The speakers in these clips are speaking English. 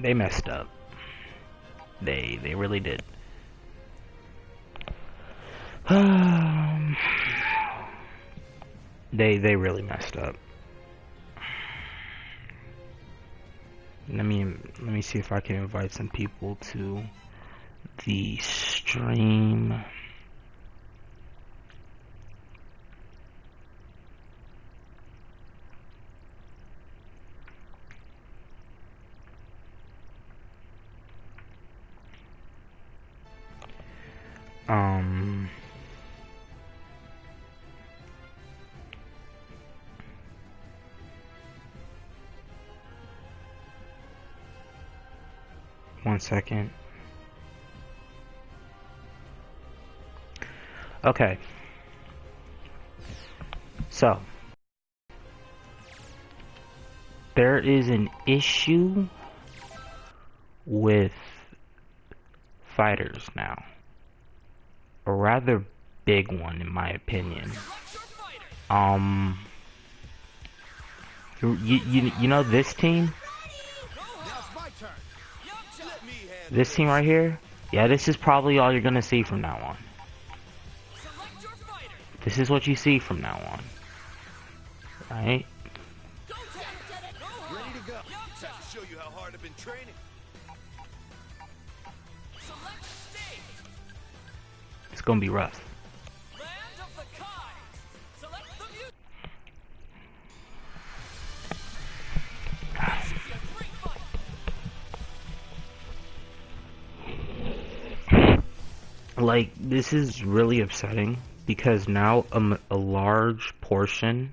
They messed up. They really did. They really messed up. Let me see if I can invite some people to the stream. One second. Okay. So, there is an issue with fighters now. A rather big one, in my opinion. You know this team? This team right here? Yeah, this is probably all you're gonna see from now on. This is what you see from now on. Right? Ready to go. Show you how hard I've been training. It's gonna be rough. Like, this is really upsetting because now a large portion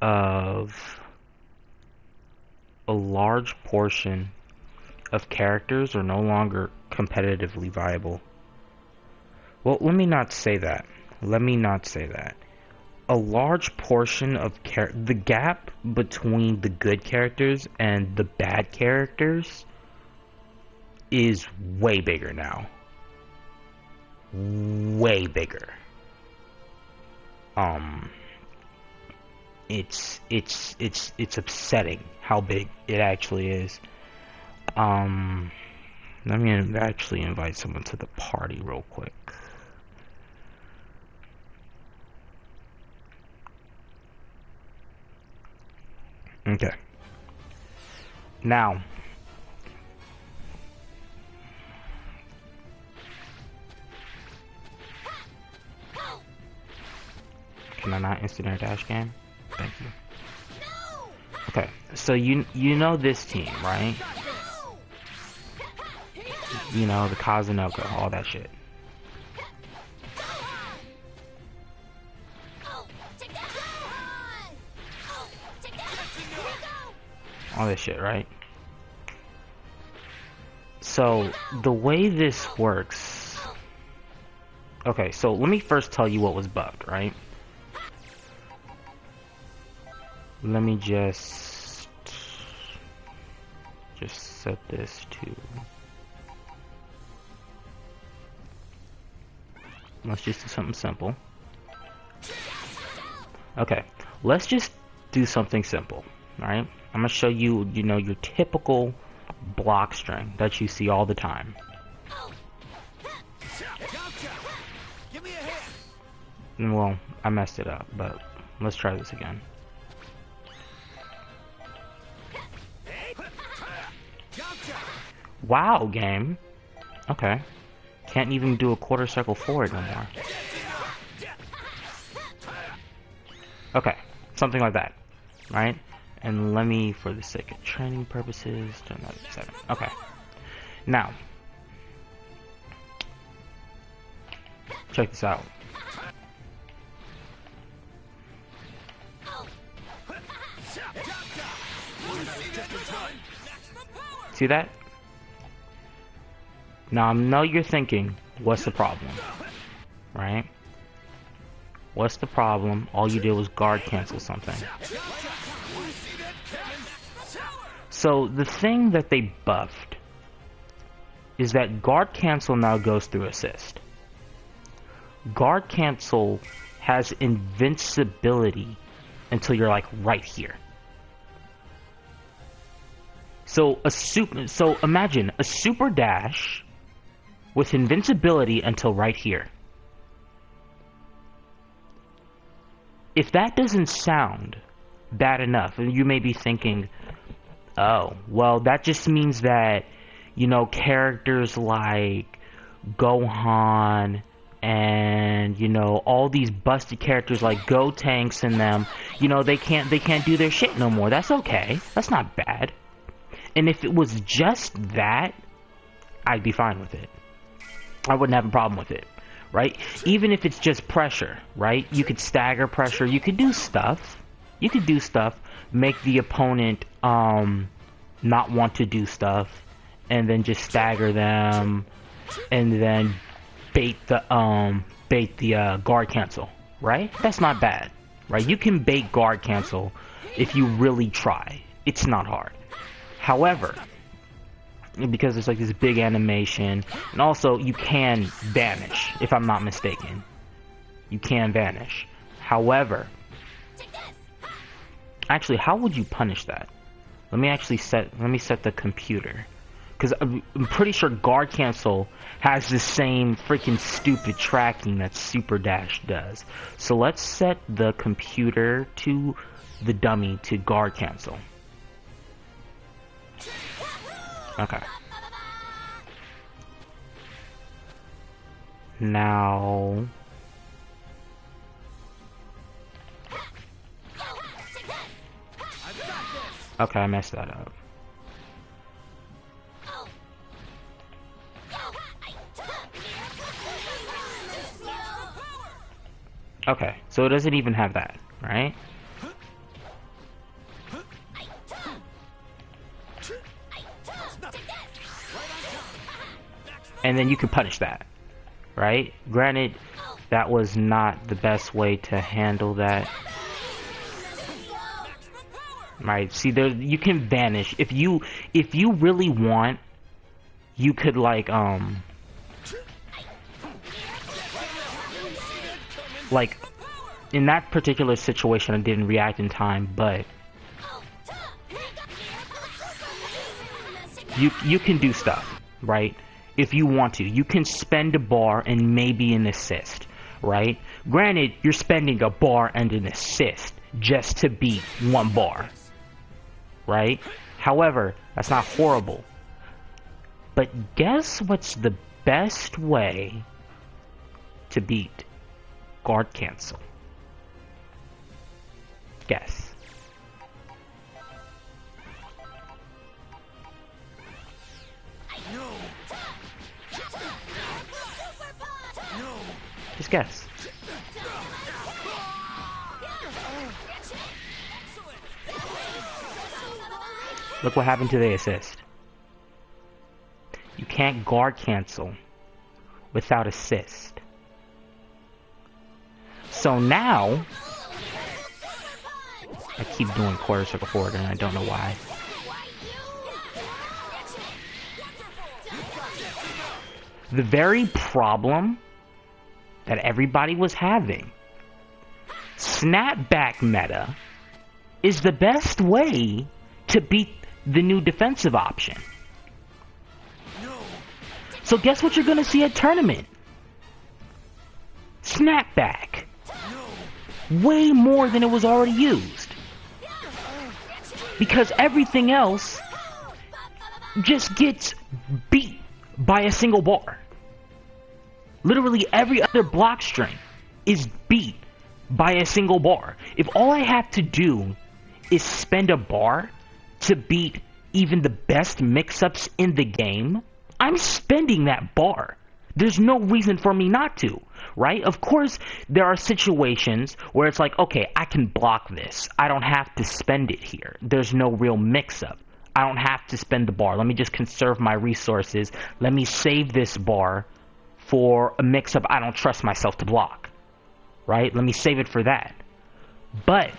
of characters are no longer competitively viable. Well, let me not say that. A large portion of the gap between the good characters and the bad characters is way bigger now. Way bigger. It's upsetting how big it actually is. Let me actually invite someone to the party real quick. Okay. Now, can I not instant air dash game? Thank you. Okay, so you know this team, right? You know, the Kazunoko, all that shit. All this shit, right? So, the way this works... Okay, so let me first tell you what was bugged, right? Let me just set this to... Let's just do something simple. Okay, let's just do something simple, right? I'm gonna show you, you know, your typical block string that you see all the time. Well, I messed it up, but let's try this again. Wow, game. Okay. Can't even do a quarter circle forward no more. Okay, something like that, right? And let me, for the sake of training purposes, turn that to 7. Okay. Now, check this out. See that? Now, I know you're thinking, what's the problem? Right? What's the problem? All you did was guard cancel something. So, the thing that they buffed is that guard cancel now goes through assist. Guard cancel has invincibility until you're like right here. So imagine a super dash with invincibility until right here. If that doesn't sound bad enough, and you may be thinking, oh, well, that just means that, you know, characters like Gohan and, you know, all these busted characters like Gotenks and them, you know, they can't do their shit no more. That's okay. That's not bad. And if it was just that, I'd be fine with it. I wouldn't have a problem with it, right? Even if it's just pressure, right? You could stagger pressure. You could do stuff. You could do stuff. Make the opponent not want to do stuff, and then just stagger them, and then bait the guard cancel, right? That's not bad, right? You can bait guard cancel if you really try. It's not hard. However, because there's like this big animation, and also you can vanish, if I'm not mistaken. You can vanish. However, actually, how would you punish that? Let me set the computer, because I'm pretty sure guard cancel has the same freaking stupid tracking that super dash does. So let's set the computer to the dummy to guard cancel. Okay. Now, okay, I messed that up. Okay, so it doesn't even have that, right? And then you can punish that, right? Granted, that was not the best way to handle that. Right, see, there you can vanish. If you really want, you could like in that particular situation I didn't react in time, but you can do stuff, right? If you want to, you can spend a bar and maybe an assist, right? Granted, you're spending a bar and an assist just to beat one bar, right? However, that's not horrible. But guess what's the best way to beat guard cancel? Guess. Just guess. Look what happened to the assist. You can't guard cancel without assist. So now, I keep doing quarter circle forward and I don't know why. The very problem that everybody was having, snapback meta, is the best way to beat the new defensive option. So guess what you're gonna see at tournament? Snapback. Way more than it was already used. Because everything else just gets beat by a single bar. Literally every other block string is beat by a single bar. If all I have to do is spend a bar to beat even the best mix-ups in the game, I'm spending that bar. There's no reason for me not to, right? Of course, there are situations where it's like, okay, I can block this. I don't have to spend it here. There's no real mix-up. I don't have to spend the bar. Let me just conserve my resources. Let me save this bar for a mix-up I don't trust myself to block, right? Let me save it for that. But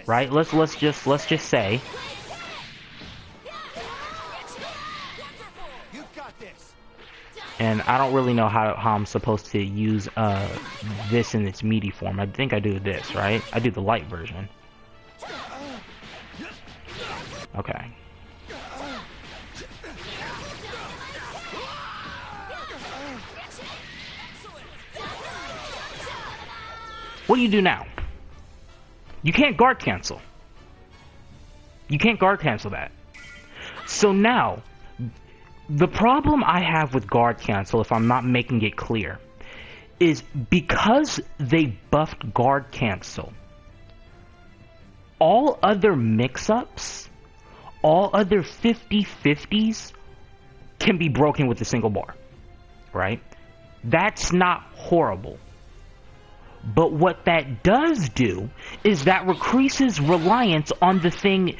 right, let's just say and I don't really know how I'm supposed to use this in its meaty form. I think I do this, right? I do the light version. Okay. What do you do now? You can't guard cancel. You can't guard cancel that. So now, the problem I have with guard cancel, if I'm not making it clear, is because they buffed guard cancel, all other mix-ups, all other 50-50s can be broken with a single bar, right? That's not horrible. But what that does do is that increases reliance on the thing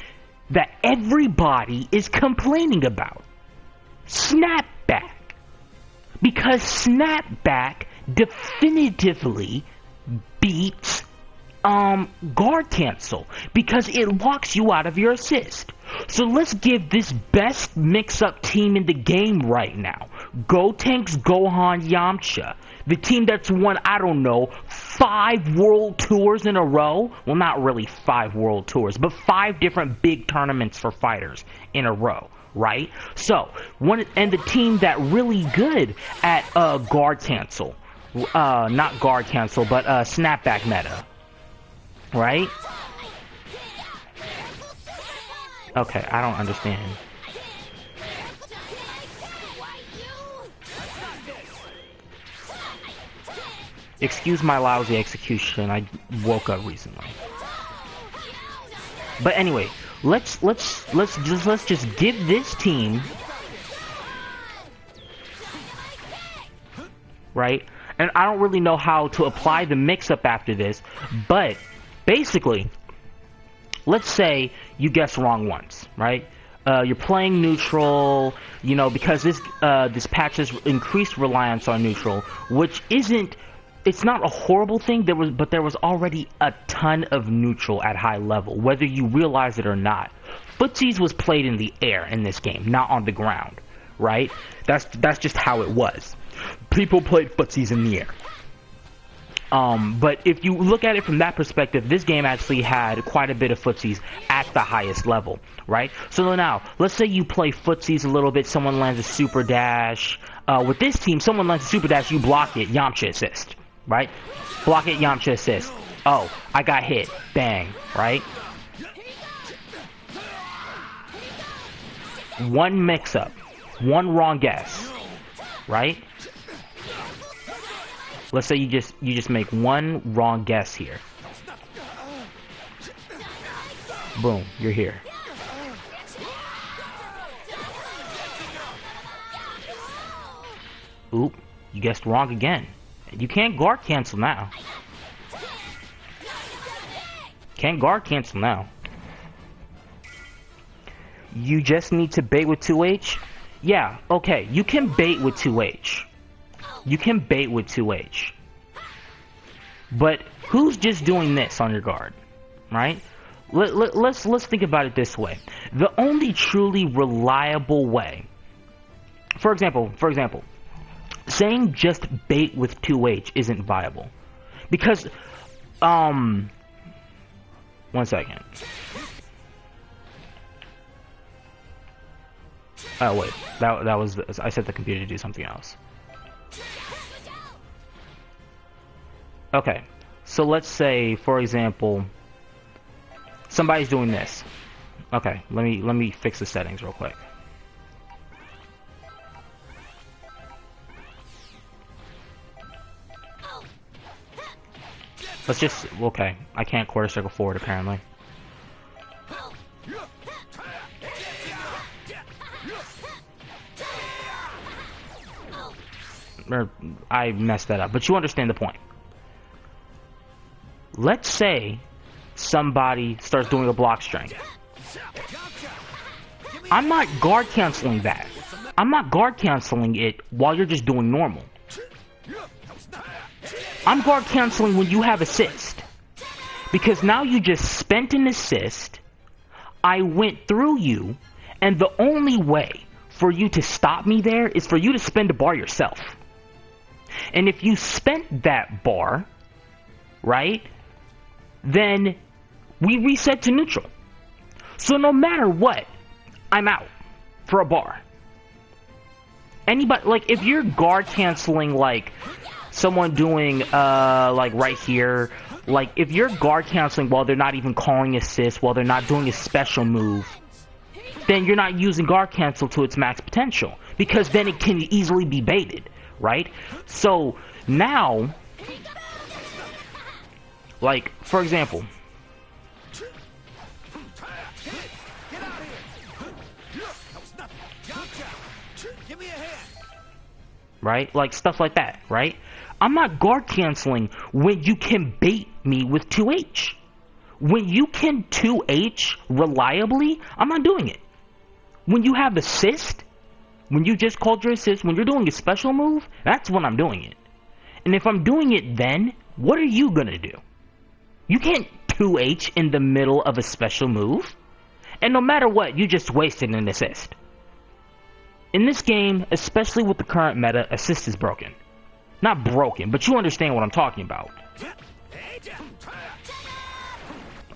that everybody is complaining about. Snapback. Because snapback definitively beats guard cancel because it locks you out of your assist. So let's give this best mix-up team in the game right now. Gotenks, Gohan, Yamcha. The team that's won, I don't know, 5 world tours in a row. Well, not really 5 world tours, but 5 different big tournaments for fighters in a row, right? So, and the team that really good at guard cancel. Not guard cancel, but snapback meta. Right? Okay, I don't understand. Excuse my lousy execution, I woke up recently. But anyway, let's just give this team, right? And I don't really know how to apply the mix-up after this, but basically, let's say you guess wrong once, right? You're playing neutral, you know, because this patch has increased reliance on neutral, which isn't. It's not a horrible thing. But there was already a ton of neutral at high level, whether you realize it or not. Footsies was played in the air in this game, not on the ground, right? That's just how it was. People played footsies in the air. But if you look at it from that perspective, this game actually had quite a bit of footsies at the highest level, right? So now, let's say you play footsies a little bit, someone lands a super dash. With this team, someone lands a super dash, you block it, Yamcha assist, right? Block it, Yamcha assist. Oh, I got hit. Bang, right? One mix-up. One wrong guess, right? Let's say you just make one wrong guess here. Boom, you're here. Oop, you guessed wrong again. You can't guard cancel now. Can't guard cancel now. You just need to bait with 2H? Yeah, okay, you can bait with 2H. You can bait with 2H. But who's just doing this on your guard, right? Let's think about it this way. The only truly reliable way, for example, saying just bait with 2H isn't viable. Because, 1 second. Oh wait, that was, I set the computer to do something else. Okay, so let's say, for example, somebody's doing this. Okay, let me fix the settings real quick. Let's just, okay, I can't quarter circle forward apparently. Or, I messed that up, but you understand the point. Let's say somebody starts doing a block string. I'm not guard canceling that. I'm not guard canceling it while you're just doing normal. I'm guard canceling when you have assist. Because now you just spent an assist, I went through you, and the only way for you to stop me there is for you to spend a bar yourself. And if you spent that bar, right, then we reset to neutral. So no matter what, I'm out for a bar. Anybody, like, if you're guard canceling, like, someone doing, like, right here, like, if you're guard canceling while they're not even calling assist, while they're not doing a special move, then you're not using guard cancel to its max potential, because then it can easily be baited, right? So, now, like, for example, right? Like, stuff like that, right? I'm not guard canceling when you can bait me with 2H. When you can 2H reliably, I'm not doing it. When you have assist, when you just called your assist, when you're doing a special move, that's when I'm doing it. And if I'm doing it then, what are you gonna do? You can't 2H in the middle of a special move. And no matter what, you just wasted an assist. In this game, especially with the current meta, assist is broken. Not broken, but you understand what I'm talking about.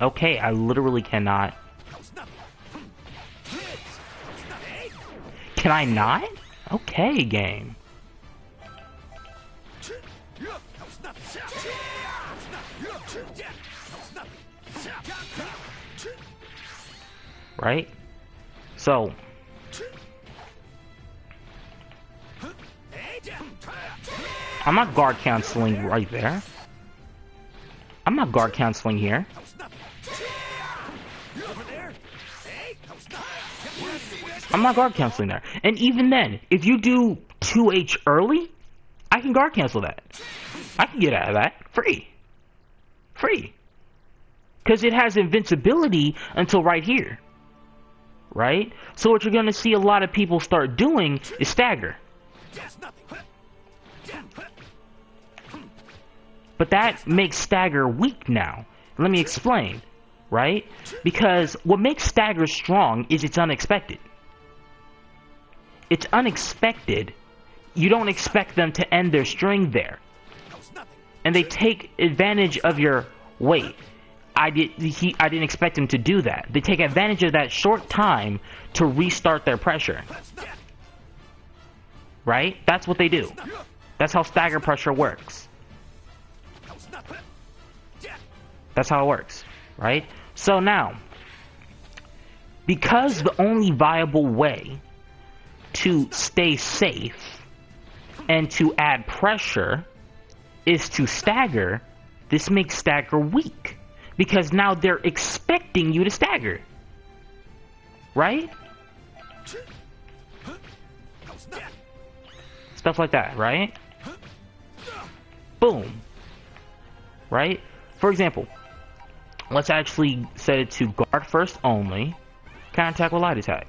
Okay, I literally cannot. Can I not? Okay, game. Right? So, I'm not guard canceling right there. I'm not guard canceling here. I'm not guard canceling there. And even then, if you do 2H early, I can guard cancel that. I can get out of that free. Free. Because it has invincibility until right here. Right? So what you're going to see a lot of people start doing is stagger. But that makes stagger weak now. Let me explain. Right? Because what makes stagger strong is it's unexpected. It's unexpected. You don't expect them to end their string there. And they take advantage of your wait. I didn't expect him to do that. They take advantage of that short time to restart their pressure. Right? That's what they do. That's how stagger pressure works. That's how it works. Right? So now, because the only viable way to stay safe and to add pressure is to stagger, this makes stagger weak. Because now they're expecting you to stagger. Right? Stuff like that, right? Boom. Right? For example, let's actually set it to guard first only. Counter attack with light attack.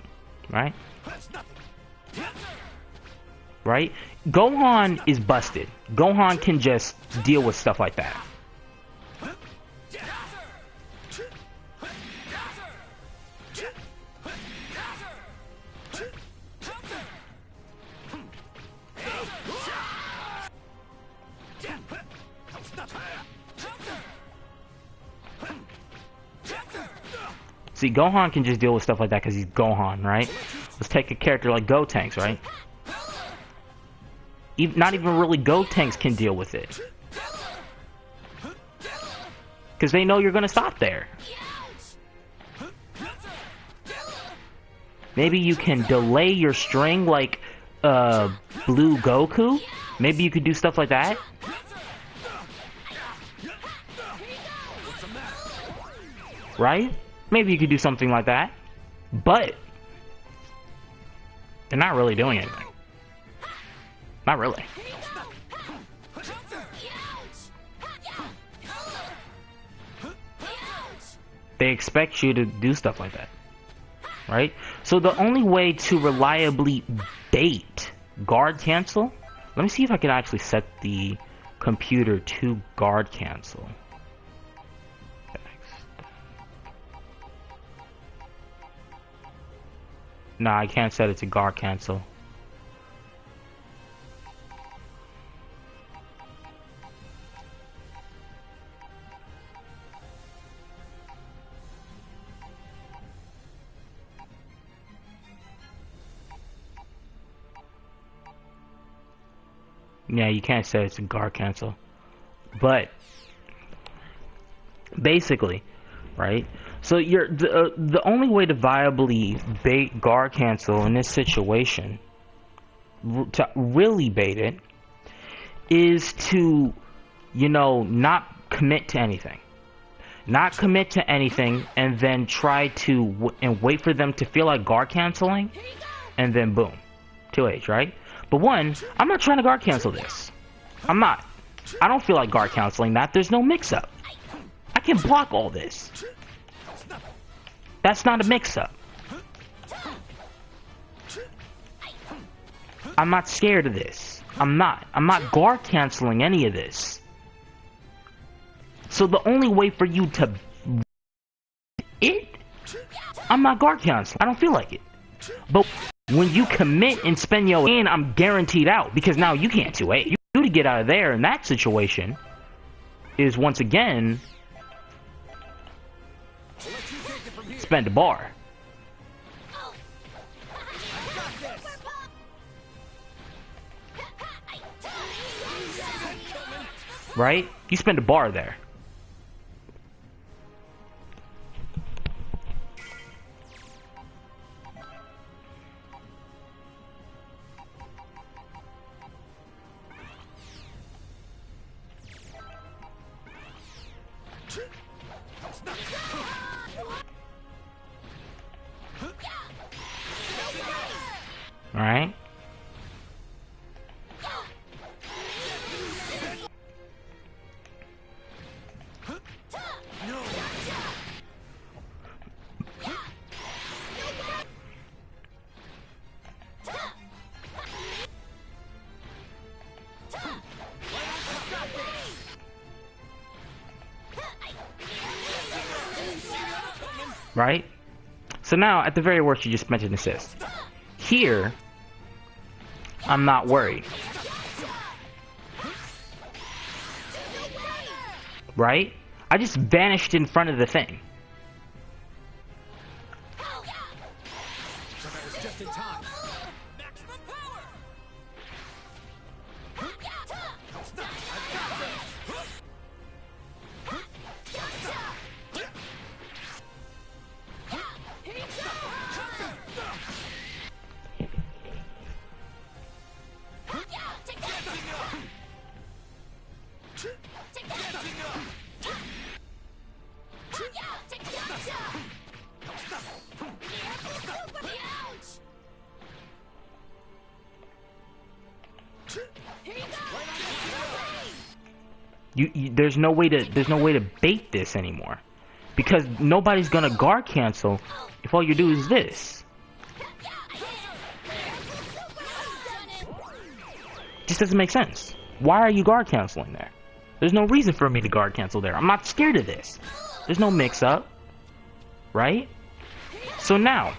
Right? Right? Gohan is busted. Gohan can just deal with stuff like that. See, Gohan can just deal with stuff like that because he's Gohan, right? Let's take a character like Gotenks, right? Not even really Gotenks can deal with it. Because they know you're going to stop there. Maybe you can delay your string like Blue Goku. Maybe you could do stuff like that. Right? Maybe you could do something like that. But they're not really doing anything. Not really. They expect you to do stuff like that. Right? So the only way to reliably bait guard cancel... Let me see if I can actually set the computer to guard cancel. No, I can't set it to guard cancel. Yeah, you can't say it's a guard cancel. But basically, right? So the only way to viably bait guard cancel in this situation, to really bait it, is to, you know, not commit to anything. Not commit to anything, and then try to and wait for them to feel like guard canceling, and then boom, 2H, right? But one, I'm not trying to guard cancel this. I'm not. I don't feel like guard canceling that. There's no mix-up. I can block all this. That's not a mix-up. I'm not scared of this. I'm not guard canceling any of this. So the only way for you to I'm not guard canceling. I don't feel like it. But when you commit and spend your and I'm guaranteed out, because now you can't 2A. You to get out of there in that situation is once again spend a bar. Right? You spend a bar there. Alright? Right? So now, at the very worst, you just mentioned assist. Here, I'm not worried. Right? I just vanished in front of the thing. There's no way to bait this anymore, because nobody's gonna guard cancel if all you do is this. Just doesn't make sense. Why are you guard canceling there? There's no reason for me to guard cancel there. I'm not scared of this. There's no mix up, right? So now,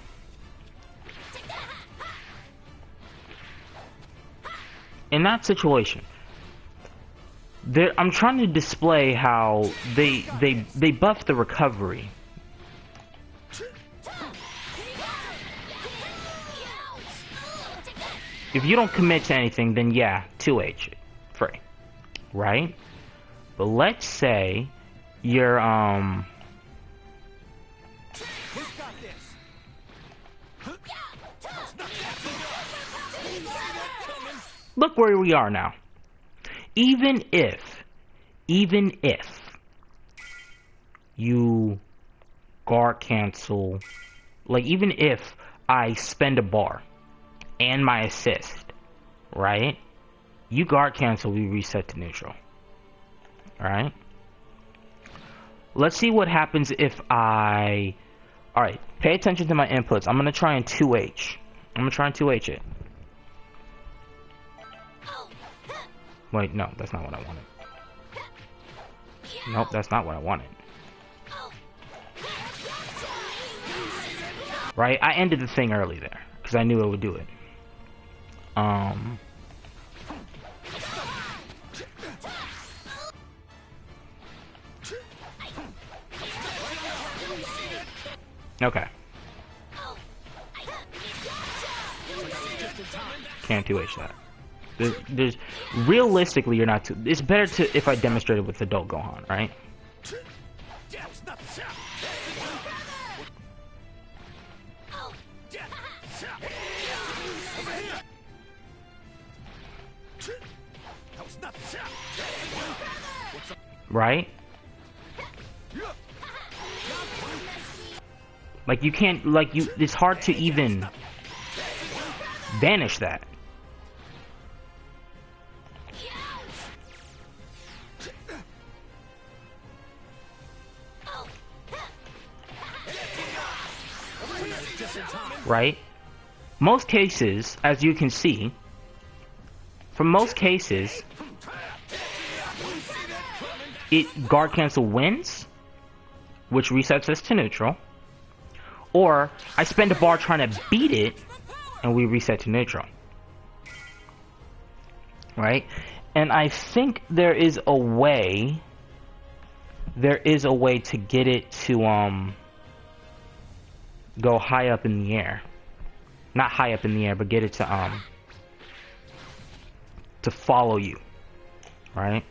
in that situation, I'm trying to display how they buff the recovery. If you don't commit to anything, then yeah, 2H free, right? But let's say you're look where we are now. Even if you guard cancel, like even if I spend a bar and my assist, right? You guard cancel, we reset to neutral. Alright? Let's see what happens if I... Alright, pay attention to my inputs. I'm gonna try and 2H. I'm gonna try and 2H it. Wait, no, that's not what I wanted. Nope, that's not what I wanted. Right? I ended the thing early there, because I knew it would do it. Okay. Can't 2H that. There's realistically, you're not too. It's better to if I demonstrate it with adult Gohan, right? Right? Like you can't, like you, it's hard to even banish that. Right? Most cases, as you can see, for most cases, guard cancel wins, which resets us to neutral, or I spend a bar trying to beat it, and we reset to neutral. Right? And I think there is a way to get it to go high up in the air. Not high up in the air, but get it to follow you. Right?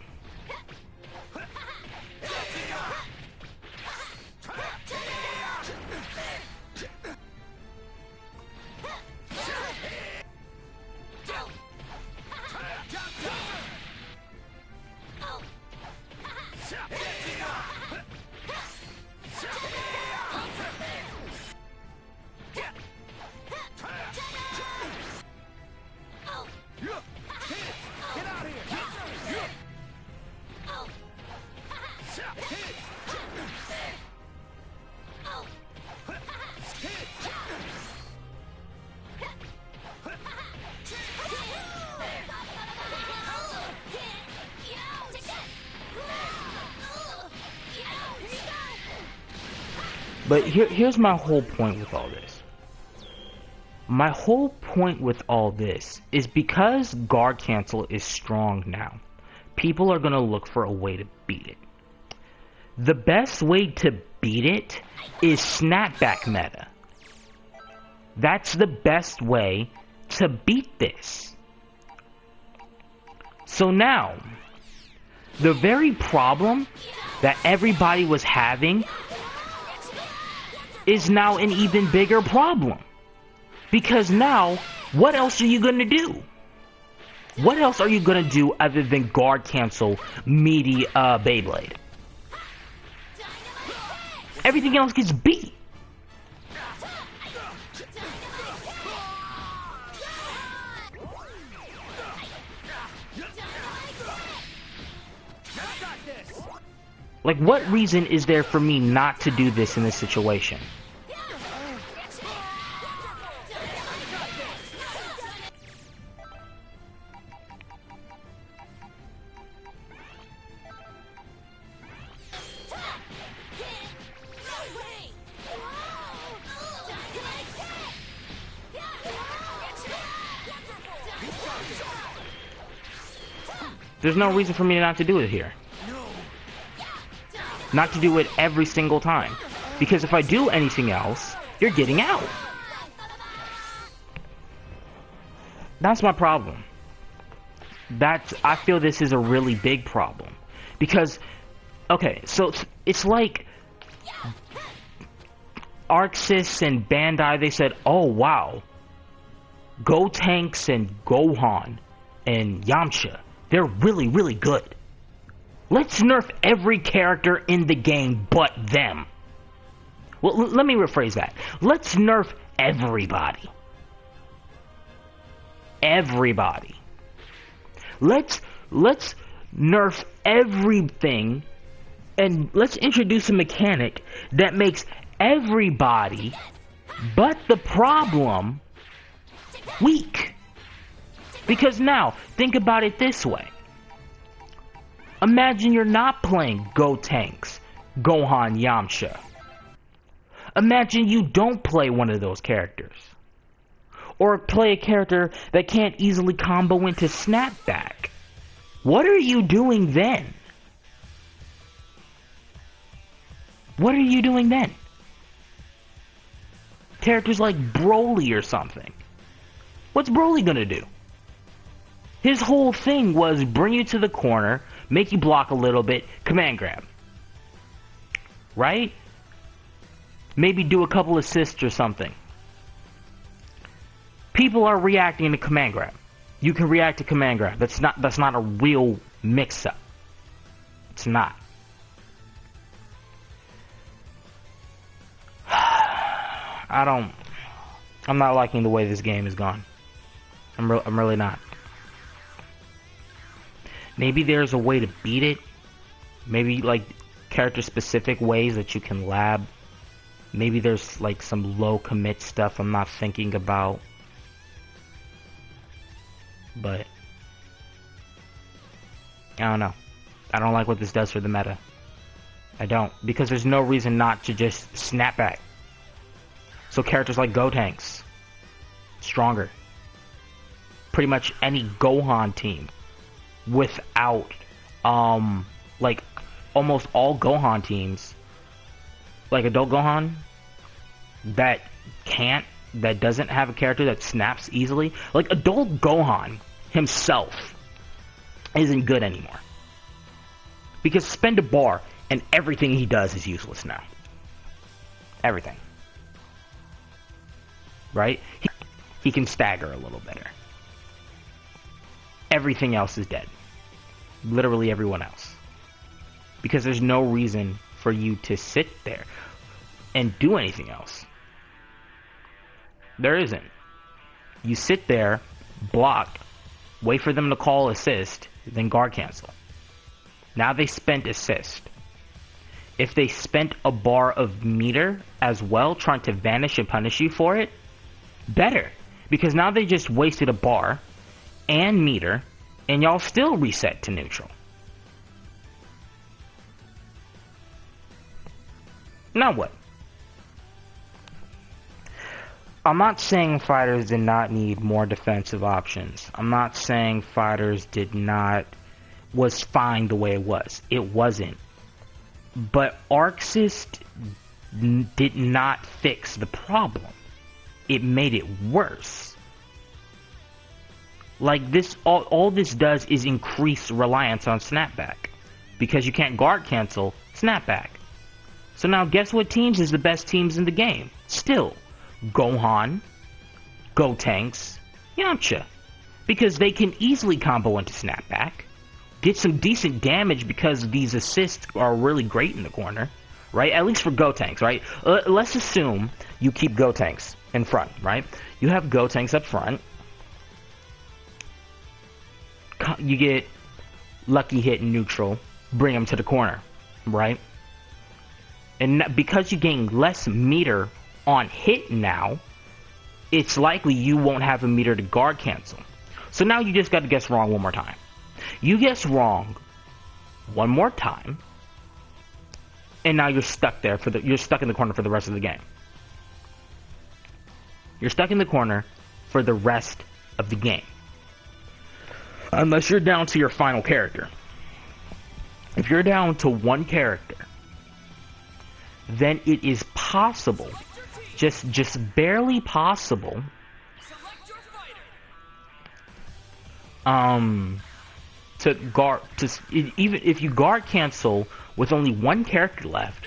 But here's my whole point with all this. My whole point with all this is because guard cancel is strong now, people are going to look for a way to beat it. The best way to beat it is snapback meta. That's the best way to beat this. So now, the very problem that everybody was having is now an even bigger problem. Because now, what else are you gonna do? What else are you gonna do other than guard cancel meaty Beyblade? Everything else gets beat. Like, what reason is there for me not to do this in this situation? There's no reason for me not to do it here. Not to do it every single time. Because if I do anything else, you're getting out. That's my problem. I feel this is a really big problem. Because, okay, so it's like Arxis and Bandai, they said, oh wow, Gotenks and Gohan and Yamcha, they're really, really good. Let's nerf every character in the game but them. Well, let me rephrase that. Let's nerf everybody. Everybody. Let's nerf everything, and let's introduce a mechanic that makes everybody but the problem weak. Because now, think about it this way. Imagine you're not playing Gotenks, Gohan, Yamcha. Imagine you don't play one of those characters. Or play a character that can't easily combo into Snapback. What are you doing then? What are you doing then? Characters like Broly or something. What's Broly gonna do? His whole thing was bring you to the corner, make you block a little bit, command grab. Right? Maybe do a couple assists or something. People are reacting to command grab. You can react to command grab. That's not a real mix-up. It's not. I'm not liking the way this game is gone. I'm really not. Maybe there's a way to beat it. Maybe like character-specific ways that you can lab. Maybe there's like some low commit stuff I'm not thinking about. But I don't know. I don't like what this does for the meta. I don't. Because there's no reason not to just snap back. So characters like Gotenks, stronger. Pretty much any Gohan team without, like almost all Gohan teams, like adult Gohan, that doesn't have a character that snaps easily. Like adult Gohan himself isn't good anymore. Because spend a bar and everything he does is useless now. Everything. Right? He can stagger a little better. Everything else is dead. Literally everyone else. Because there's no reason for you to sit there and do anything else. There isn't. You sit there, block, wait for them to call assist, then guard cancel. Now they spent assist. If they spent a bar of meter as well, trying to vanish and punish you for it, better. Because now they just wasted a bar and meter, and y'all still reset to neutral. Now what? I'm not saying fighters did not need more defensive options. I'm not saying fighters was fine the way it was. It wasn't. But Arxist did not fix the problem. It made it worse. Like this, all this does is increase reliance on snapback. Because you can't guard cancel snapback. So now guess what teams is the best teams in the game? Still, Gohan, Gotenks, Yamcha. Because they can easily combo into snapback. Get some decent damage because these assists are really great in the corner. Right? At least for Gotenks, right? Let's assume you keep Gotenks in front, right? You have Gotenks up front. You get lucky hit in neutral, bring them to the corner, right? And because you gain less meter on hit now, it's likely you won't have a meter to guard cancel. So now you just got to guess wrong one more time. You guess wrong one more time, and now you're stuck there you're stuck in the corner for the rest of the game. You're stuck in the corner for the rest of the game. Unless you're down to your final character. If you're down to one character, then it is possible, just barely possible, even if you guard cancel with only one character left,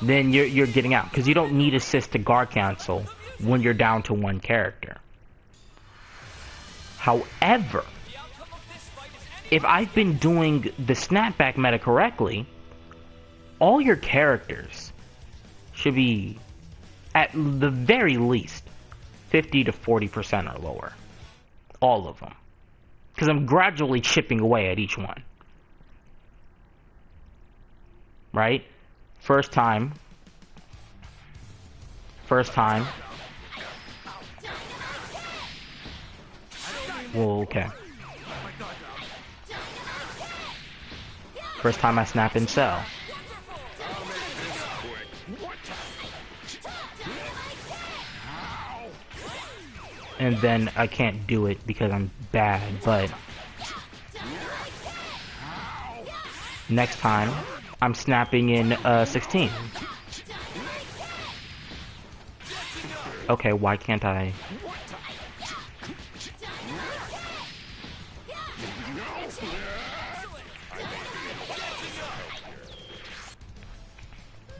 then you're getting out, because you don't need assist to guard cancel when you're down to one character. However, if I've been doing the snapback meta correctly, all your characters should be at the very least 50 to 40% or lower. All of them. Because I'm gradually chipping away at each one. Right? First time. Well, okay. First time I snap in cell. And then I can't do it because I'm bad, but next time I'm snapping in 16. Okay, why can't I?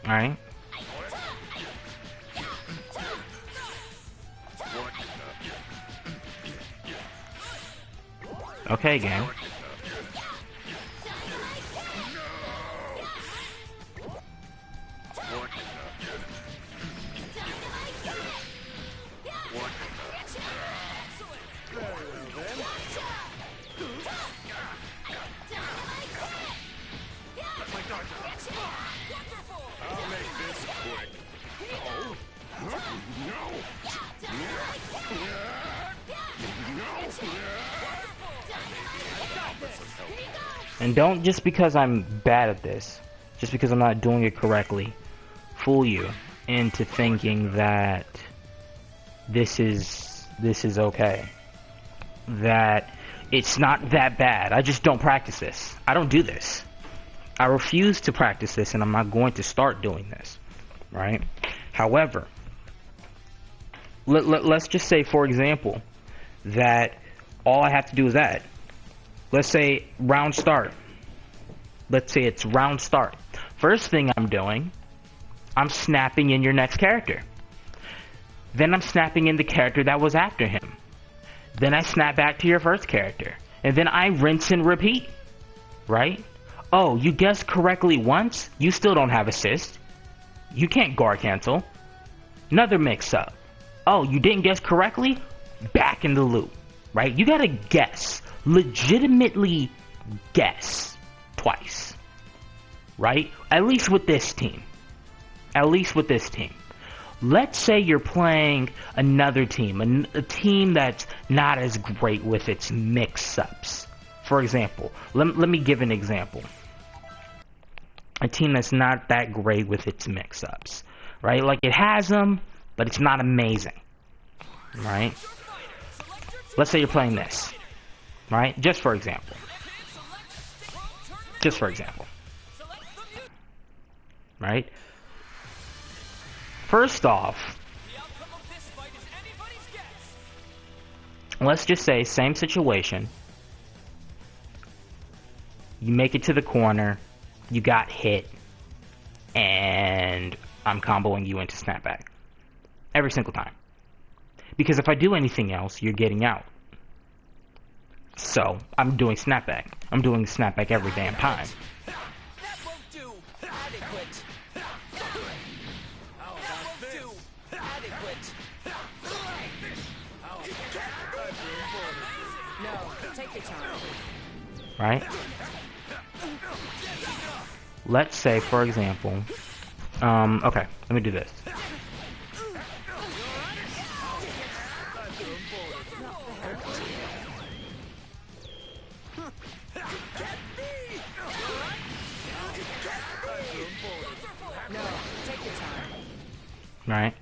Alright? Okay, game. And don't, just because I'm bad at this, just because I'm not doing it correctly, fool you into thinking that this is okay. That it's not that bad. I just don't practice this. I don't do this. I refuse to practice this, and I'm not going to start doing this. Right? However, let's just say, for example, that all I have to do is that. Let's say round start. Let's say it's round start. First thing I'm doing, I'm snapping in your next character. Then I'm snapping in the character that was after him. Then I snap back to your first character. And then I rinse and repeat. Right? Oh, you guessed correctly once? You still don't have assist. You can't guard cancel. Another mix up. Oh, you didn't guess correctly? Back in the loop. Right? You gotta guess. Legitimately guess twice, right? At least with this team. At least with this team. Let's say you're playing another team, a team that's not as great with its mix-ups. For example, let me give an example. A team that's not that great with its mix-ups, right? Like, it has them, but it's not amazing, right? Let's say you're playing this. Right? Just for example. Just for example. Right? First off, let's just say, same situation. You make it to the corner, you got hit, and I'm comboing you into snapback. Every single time. Because if I do anything else, you're getting out. So, I'm doing snapback. I'm doing snapback every damn time. That won't do. Adequate. That won't do. Adequate. No, take your time. Right? Let's say, for example, okay, let me do this. Right?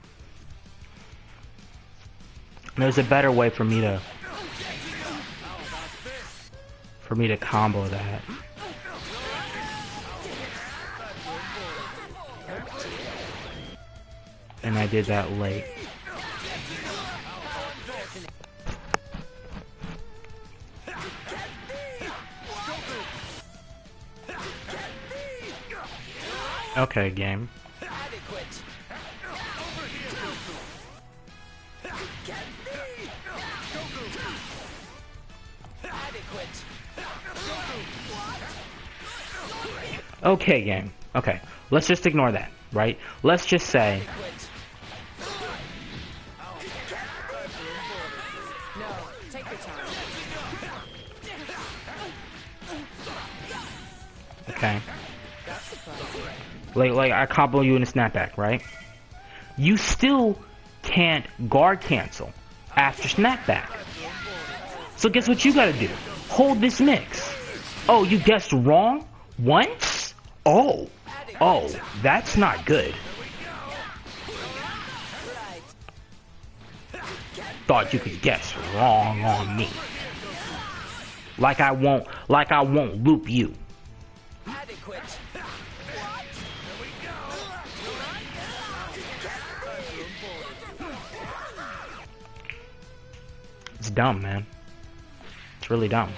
There's a better way for me to combo that. And I did that late. Okay, game. Okay, game. Okay. Let's just ignore that, right? Let's just say... No, take your time. Okay. Like I combo you in a snapback, right? You still can't guard cancel after snapback. So guess what you gotta do? Hold this mix. Oh, you guessed wrong? Once? Oh, that's not good. Thought you could guess wrong on me. Like I won't loop you. It's dumb, man. It's really dumb.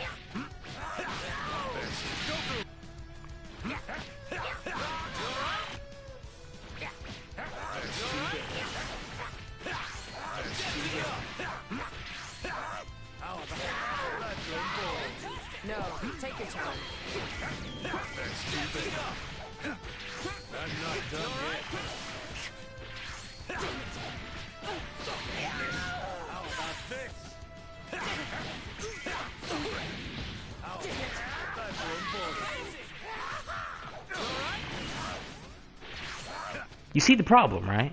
time. That's too big. I'm not done yet. How about this? How about that's You see the problem, right?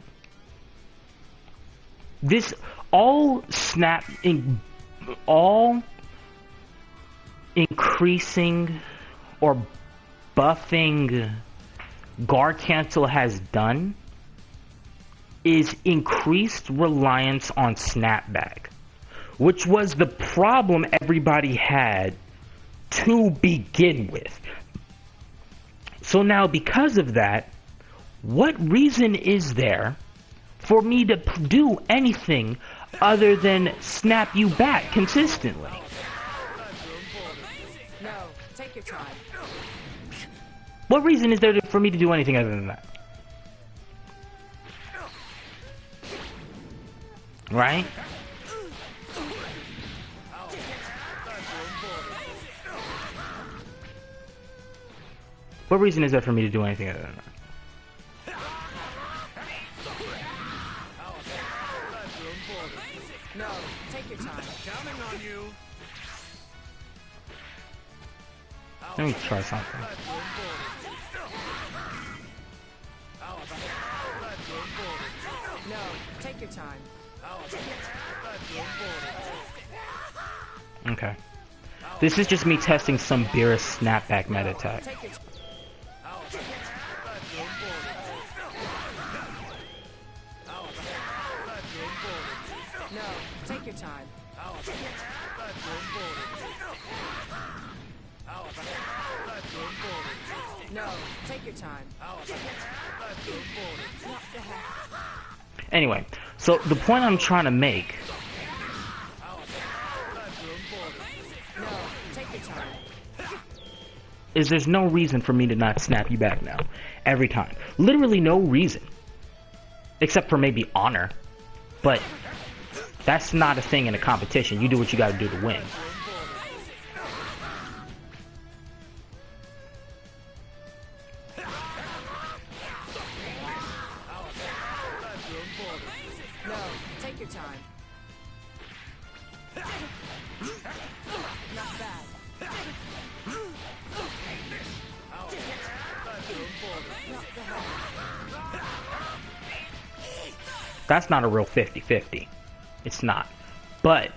This all increasing or buffing guard cancel has done is increased reliance on snapback, which was the problem everybody had to begin with. So now, because of that, what reason is there for me to do anything other than snap you back consistently? No, take your time. What reason is there for me to do anything other than that? Right? What reason is there for me to do anything other than that? No, take your time. counting on you. Let me try something. No, take your time. Okay. This is just me testing some Beerus snapback meta attack. Take your time. No, take your time. No, take your time. Anyway, so the point I'm trying to make No, take your time. is there's no reason for me to not snap you back now. Every time. Literally no reason. Except for maybe honor. But that's not a thing in a competition. You do what you gotta do to win. No, take your time. Not bad. That's not a real 50-50. It's not. But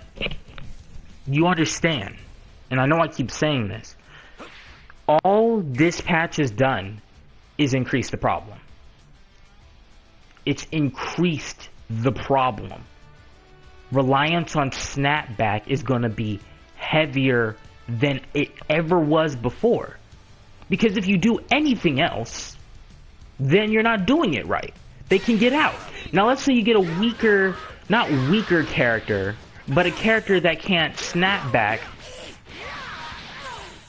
you understand, and I know I keep saying this, all this patch has done is increase the problem. It's increased the problem. Reliance on snapback is going to be heavier than it ever was before. Because if you do anything else, then you're not doing it right. They can get out. Now let's say you get a weaker, not weaker character, but a character that can't snap back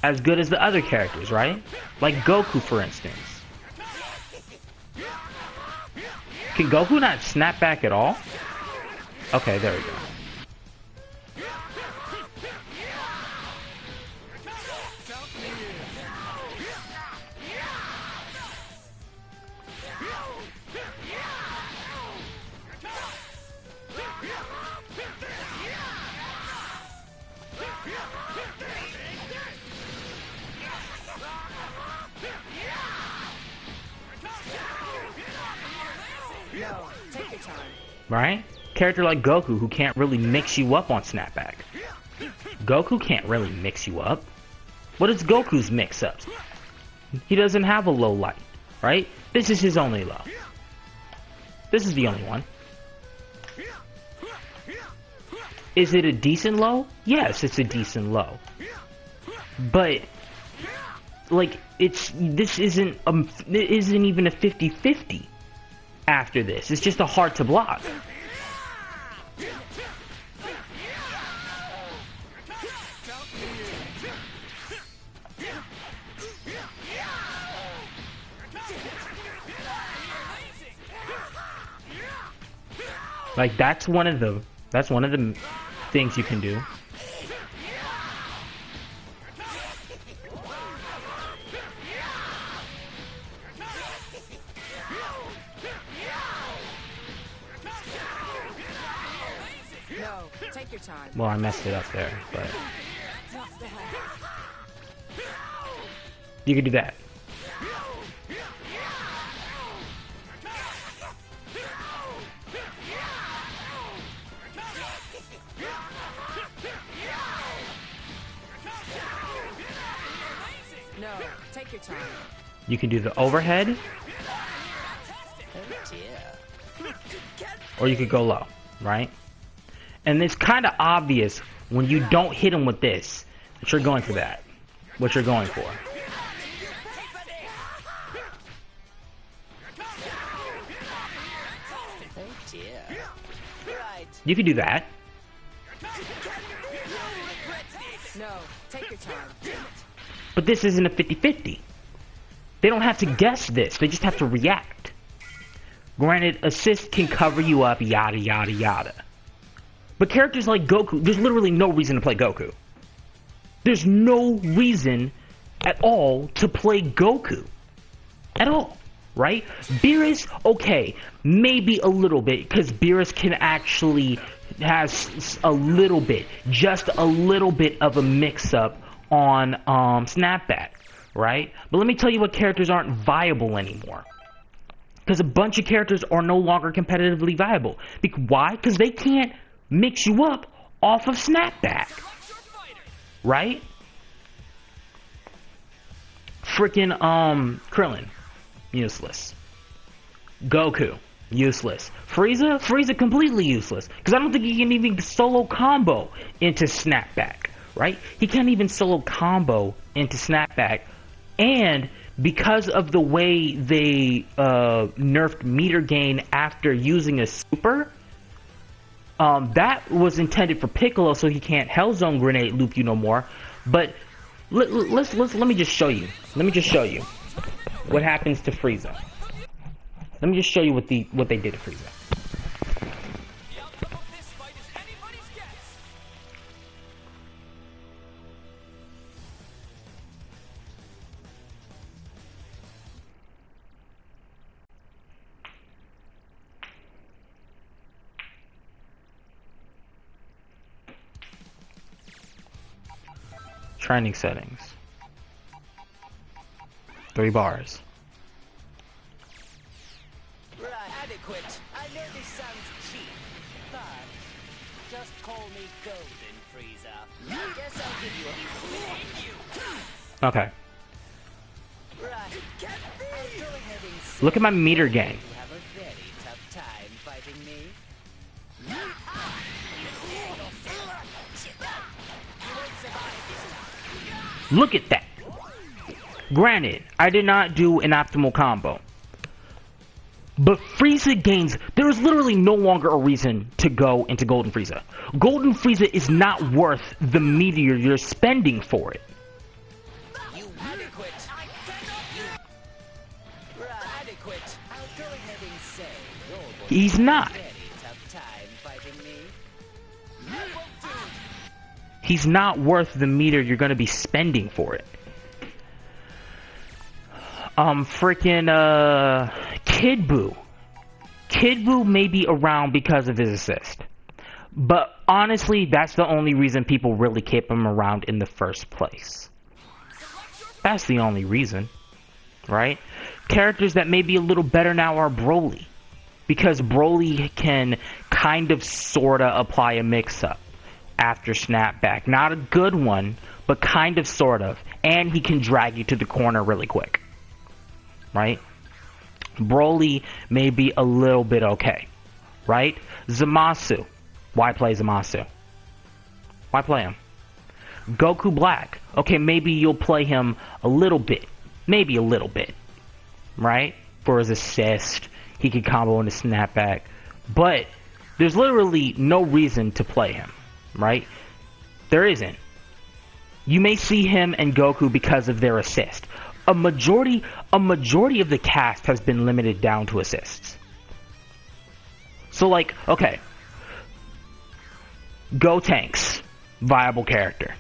as good as the other characters, right? Like Goku, for instance. Can Goku not snap back at all? Okay, there we go. No, take your time. Right? Character like Goku who can't really mix you up on snapback. Goku can't really mix you up. What is Goku's mix-ups? He doesn't have a low light, right? This is his only low. This is the only one. Is it a decent low? Yes, it's a decent low. But like this isn't even a 50-50 after this. It's just a hard to block. Like that's one of the things you can do. No, take your time. Well, I messed it up there, but Not bad. you could do that. No, take your time. You can do the overhead, Oh dear. or you could go low, right? And it's kind of obvious when you don't hit him with this that you're going for that, what you're going for. Oh dear. Right. You can do that. No, take your time. Damn it. But this isn't a 50-50. They don't have to guess this. They just have to react. Granted, assist can cover you up, yada, yada, yada. But characters like Goku, there's literally no reason to play Goku. There's no reason at all to play Goku. At all. Right? Beerus, okay, maybe a little bit, because Beerus can actually has a little bit, just a little bit of a mix-up on Snapback, right? But let me tell you what characters aren't viable anymore. Because a bunch of characters are no longer competitively viable. Why? Because they can't mix you up off of Snapback, right? Freaking Krillin, useless. Goku, useless. Frieza completely useless. Because I don't think he can even solo combo into Snapback, right? He can't even solo combo into Snapback. And because of the way they nerfed meter gain after using a super, that was intended for Piccolo so he can't Hell Zone grenade loop you no more. But let me just show you. Let me just show you what happens to Frieza. Let me just show you what they did to Frieza. The outcome of this fight is anybody's guess. Training settings. 3 bars. Right. Adequate. I know this sounds cheap, but just call me Golden Frieza. I guess I'll give you a Okay. Right. I'll go ahead and say Look at my meter gain. you have a very tough time fighting me. You won't survive this time. Look at that. Granted, I did not do an optimal combo. But Frieza gains, there is literally no longer a reason to go into Golden Frieza. Golden Frieza is not worth the meteor you're spending for it. You adequate. Right. Adequate. I'll go ahead and say you're going He's not. very tough time fighting me. He's not worth the meter you're going to be spending for it. Freaking, Kid Buu. Kid Buu may be around because of his assist. But honestly, that's the only reason people really keep him around in the first place. That's the only reason. Right? Characters that may be a little better now are Broly. Because Broly can kind of sorta apply a mix-up after Snapback. Not a good one, but kind of sort of. And he can drag you to the corner really quick. Right? Broly may be a little bit okay. Right? Zamasu. Why play Zamasu? Why play him? Goku Black. Okay, maybe you'll play him a little bit. Maybe a little bit. Right? For his assist. He can combo into Snapback. But there's literally no reason to play him. Right? There isn't. You may see him and Goku because of their assist. A majority of the cast has been limited down to assists. So like, okay. Gotenks, viable character.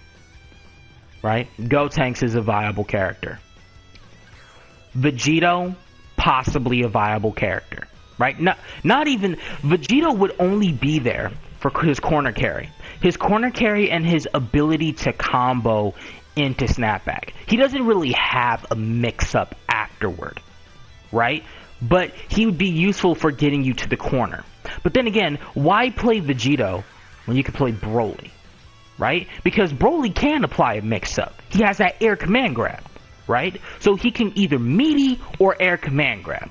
Right? Gotenks is a viable character. Vegito, possibly a viable character. Right? Not even, Vegito would only be there for his corner carry. His corner carry and his ability to combo into snapback. He doesn't really have a mix-up afterward, right? But he would be useful for getting you to the corner. But then again, why play Vegito when you can play Broly, right? Because Broly can apply a mix-up. He has that air command grab, right? So he can either meaty or air command grab.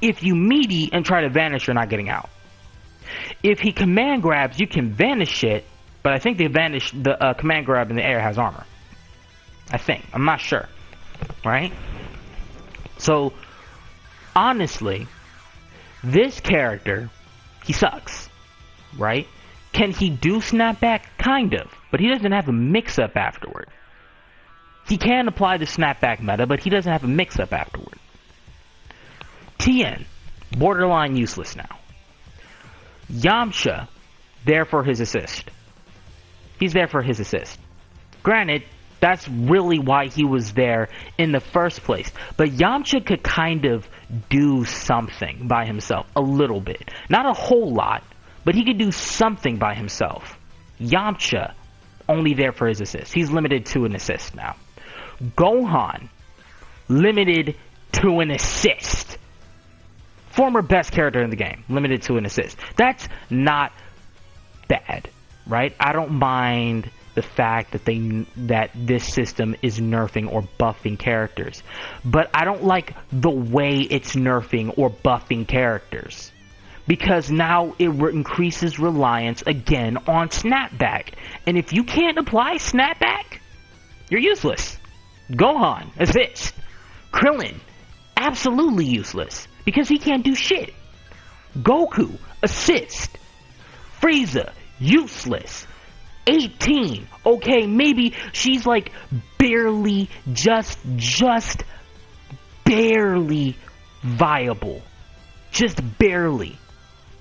If you meaty and try to vanish, you're not getting out. If he command grabs, you can vanish it, but I think the command grab in the air has armor. I think. I'm not sure. Right? So, honestly, this character, he sucks. Right? Can he do snapback? Kind of. But he doesn't have a mix-up afterward. He can apply the snapback meta, but he doesn't have a mix-up afterward. Tien, borderline useless now. Yamcha, there for his assist. He's there for his assist. Granted, that's really why he was there in the first place. But Yamcha could kind of do something by himself. A little bit. Not a whole lot, but he could do something by himself. Yamcha, only there for his assist. He's limited to an assist now. Gohan, limited to an assist. Former best character in the game, limited to an assist. That's not bad, right? I don't mind the fact that this system is nerfing or buffing characters, but I don't like the way it's nerfing or buffing characters, because now it increases reliance again on snapback, and if you can't apply snapback, you're useless. Gohan, assist. Krillin, absolutely useless. Because he can't do shit. Goku, assist. Frieza, useless. 18. Okay, maybe she's like barely, just barely viable. Just barely.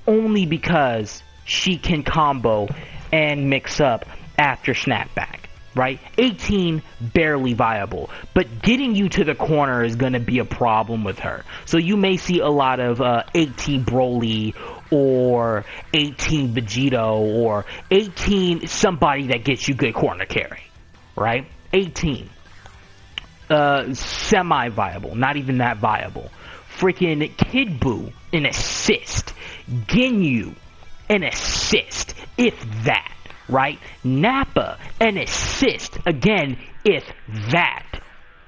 Only because she can combo and mix up after snapback. Right? 18, barely viable. But getting you to the corner is going to be a problem with her. So you may see a lot of 18 Broly or 18 Vegito or 18 somebody that gets you good corner carry. Right? 18. Semi-viable. Not even that viable. Freaking Kid Buu, an assist. Ginyu, an assist. If that. Right? Nappa, an assist. Again, if that.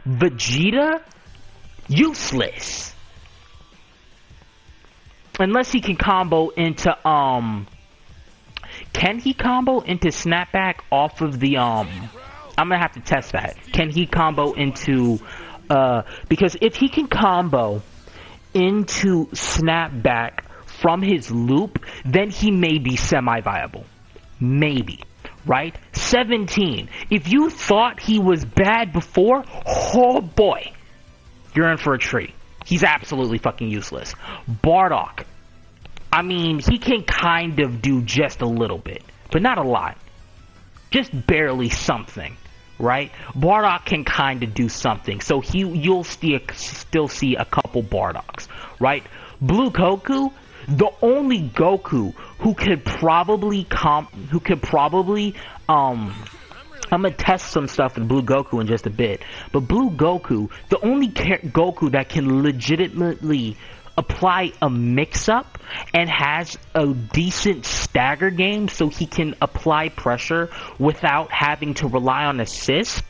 Vegeta, useless. Unless he can combo into, can he combo into snapback off of the, I'm gonna have to test that. Can he combo into, because if he can combo into snapback from his loop, then he may be semi-viable. Maybe, right? 17. If you thought he was bad before, oh boy, you're in for a treat. He's absolutely fucking useless. Bardock, I mean, he can kind of do just a little bit, but not a lot. Just barely something, right? Bardock can kind of do something, so you'll still see a couple Bardocks, right? Blue Goku, the only Goku who could probably I'm gonna test some stuff with Blue Goku in just a bit, but Blue Goku, the only Goku that can legitimately apply a mix-up and has a decent stagger game so he can apply pressure without having to rely on assist,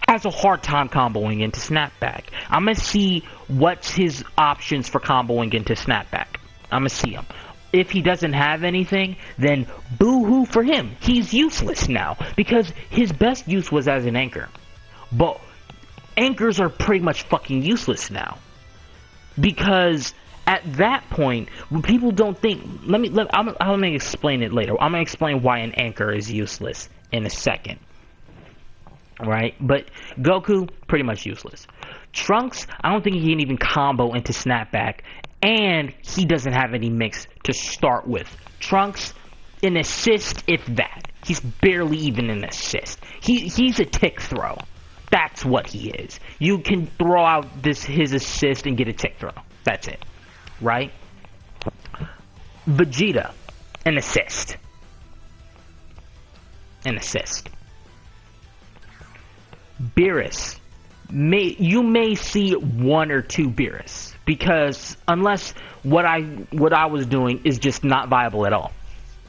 has a hard time comboing into snapback. I'm gonna see what's his options for comboing into snapback. I'm gonna see him. If he doesn't have anything, then boo-hoo for him. He's useless now, because his best use was as an anchor. But anchors are pretty much fucking useless now. Because at that point, when people don't think... I'm gonna explain it later. I'm gonna explain why an anchor is useless in a second. Right? But Goku, pretty much useless. Trunks, I don't think he can even combo into snapback. And he doesn't have any mix to start with. Trunks, an assist, if that. He's barely even an assist. He's a tick throw. That's what he is. You can throw out his assist and get a tick throw. That's it. Right? Vegeta. An assist. An assist. Beerus. You may see 1 or 2 Beerus, because unless what I was doing is just not viable at all,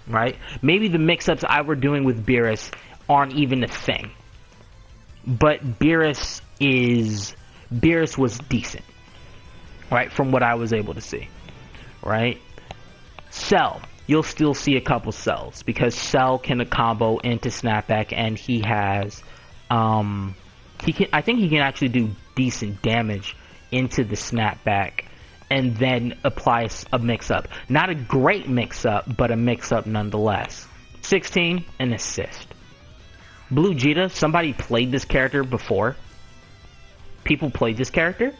right? Maybe the mix-ups I were doing with Beerus aren't even a thing, but Beerus was decent, right? From what I was able to see, right? Cell, you'll still see a couple Cells, because Cell can combo into Snapback, and he has I think he can actually do decent damage into the Snapback and then apply a mix-up. Not a great mix-up, but a mix-up nonetheless. 16, an assist. Blue Jita, somebody played this character before. People played this character?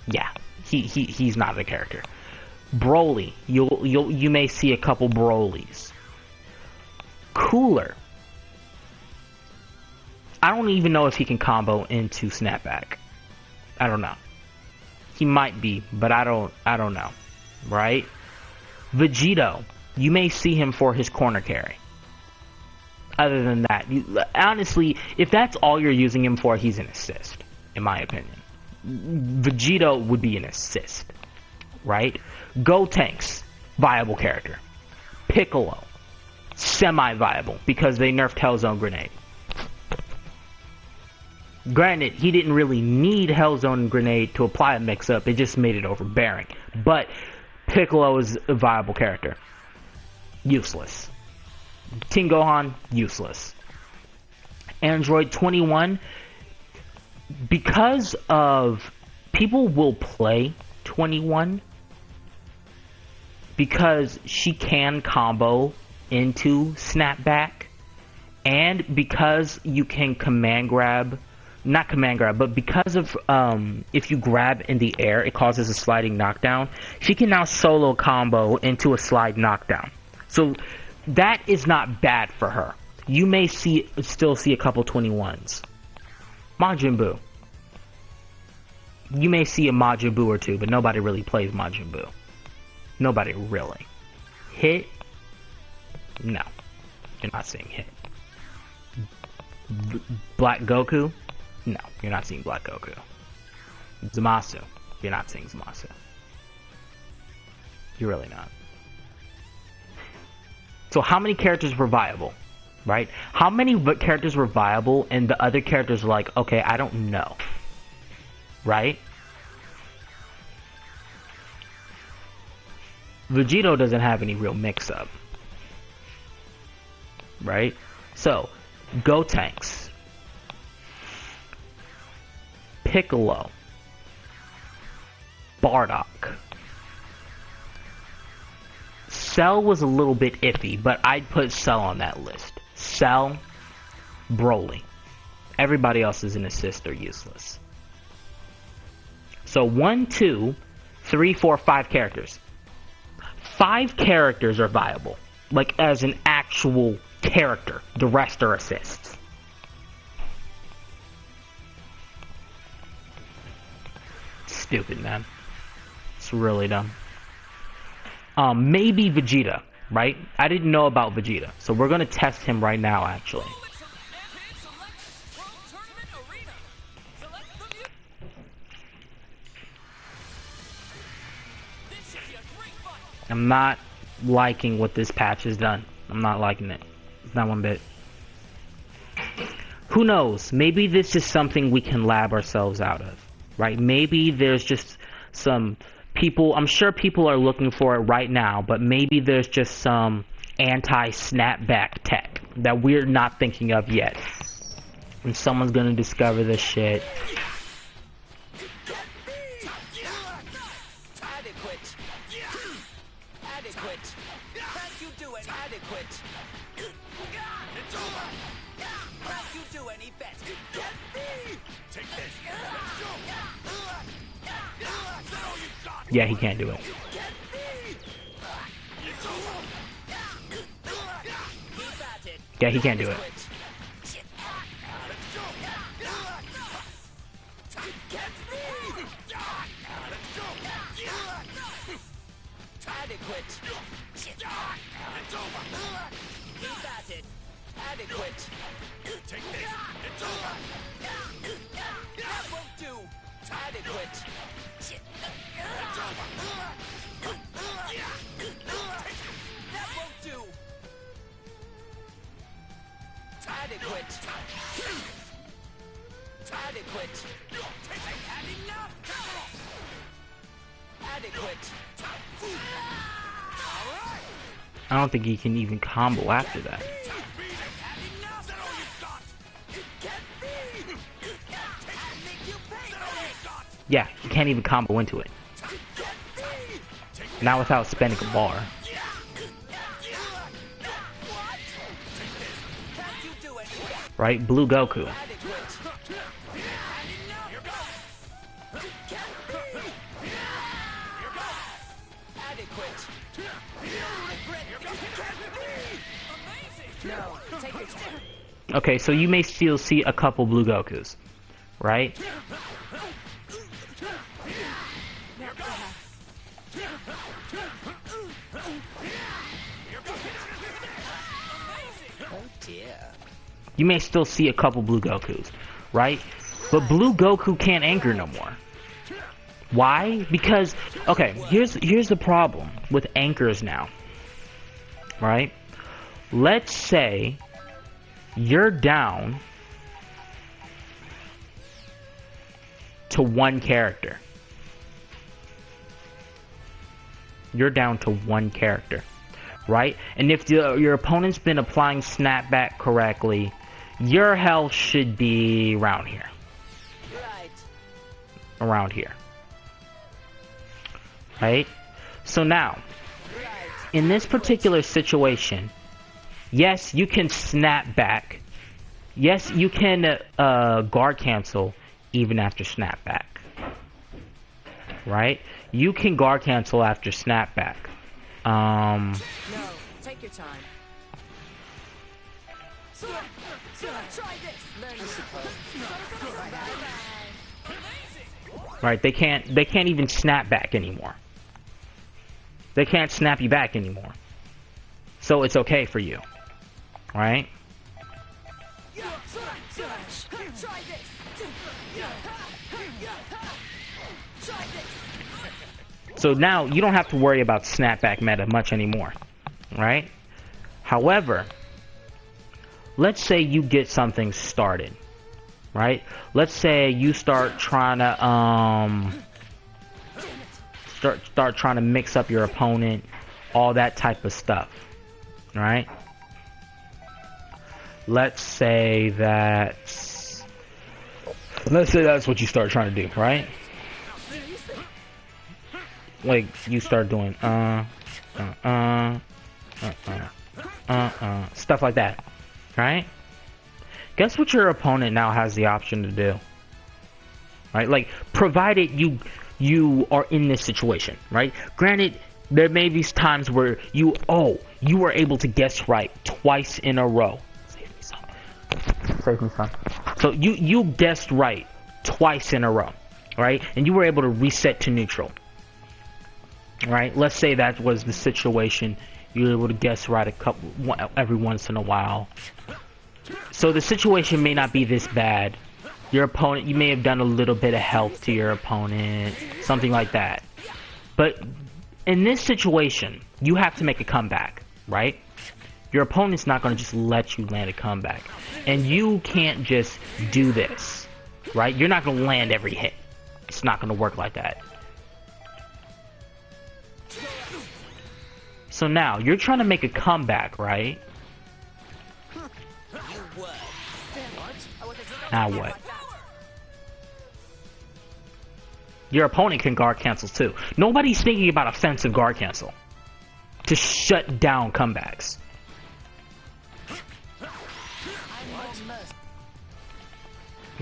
Yeah, he's not the character. Broly, you may see a couple Brolys. Cooler. I don't even know if he can combo into Snapback. I don't know. He might be, but I don't know. Right? Vegito, you may see him for his corner carry. Other than that, honestly, if that's all you're using him for, he's an assist, in my opinion. Vegito would be an assist. Right? Gotenks, viable character. Piccolo, semi-viable, because they nerfed Hellzone Grenade. Granted, he didn't really need Hellzone Grenade to apply a mix-up, it just made it overbearing. But Piccolo is a viable character. Useless. Teen Gohan, useless. Android 21, because of... People will play 21, because she can combo into Snapback, and because you can command grab... Not command grab, but because of, if you grab in the air, it causes a sliding knockdown. She can now solo combo into a slide knockdown. So, that is not bad for her. You may still see a couple 21s. Majin Buu. You may see a Majin Buu or 2, but nobody really plays Majin Buu. Nobody really. Hit? No. You're not seeing Hit. Black Goku? No, you're not seeing Black Goku. Zamasu. You're not seeing Zamasu. You're really not. So how many characters were viable? Right? How many characters were viable and the other characters were like, okay, I don't know. Right? Vegito doesn't have any real mix-up. Right? So, Gotenks. Piccolo, Bardock. Cell was a little bit iffy, but I'd put Cell on that list. Cell, Broly. Everybody else is an assist or useless. So 1, 2, 3, 4, 5 characters. 5 characters are viable, like as an actual character. The rest are assists. Stupid, man. It's really dumb. Maybe Vegeta, right? I didn't know about Vegeta, so we're gonna test him right now, actually. I'm not liking what this patch has done. I'm not liking it. Not one bit. Who knows? Maybe this is something we can lab ourselves out of. Right? Maybe there's just some people, I'm sure people are looking for it right now, but maybe there's just some anti-snapback tech that we're not thinking of yet. And someone's gonna discover this shit. Adequate. Adequate. Can't you do it? Adequate. Can't you do any better? Take this. Yeah, he can't do it. Yeah, he can't do it. Adequate. Take this. It's over. That won't do. Adequate. It's over. That won't do. Adequate. Adequate. I've had enough. Adequate. I don't think he can even combo after that. I've had enough. Is that all you've got? It can't be. I'll make you pay Is that for all it. you've got? Yeah, he can't even combo into it. It can't be. Not without spending a bar. What? Can't you do anything? Right? Blue Goku. Adequate. Adequate. No, take your time. Okay, so you may still see a couple Blue Gokus. Right? Oh dear. You may still see a couple Blue Gokus. Right? But Blue Goku can't anchor no more. Why? Because, okay, here's the problem with anchors now. Right? Let's say you're down to one character. You're down to one character. Right? And if your opponent's been applying snapback correctly, your health should be around here. Right. Around here. Right? So now, Right. in this particular situation, yes, you can snap back. Yes, you can guard cancel even after snapback. Right? You can guard cancel after snapback. No, take your time. Try this. Learn this. Right? They can't even snap back anymore. They can't snap you back anymore. So it's okay for you. Right? Try this. So now you don't have to worry about snapback meta much anymore. Right? However, let's say you get something started. Right? Let's say you start trying to start trying to mix up your opponent, all that type of stuff. Right? Let's say that's what you start trying to do, right? Like you start doing stuff like that, right? Guess what your opponent now has the option to do, right? Like, provided you are in this situation, right? Granted, there may be times where you were able to guess right twice in a row. Save me some. So you guessed right twice in a row, right? And you were able to reset to neutral, right? Let's say that was the situation. You were able to guess right every once in a while. So the situation may not be this bad. Your opponent, you may have done a little bit of health to your opponent, something like that. But in this situation, you have to make a comeback, right? Your opponent's not going to just let you land a comeback. And you can't just do this, right? You're not going to land every hit. It's not going to work like that. So now, you're trying to make a comeback, right? Now what? Your opponent can guard cancel too. Nobody's thinking about offensive guard cancel to shut down comebacks.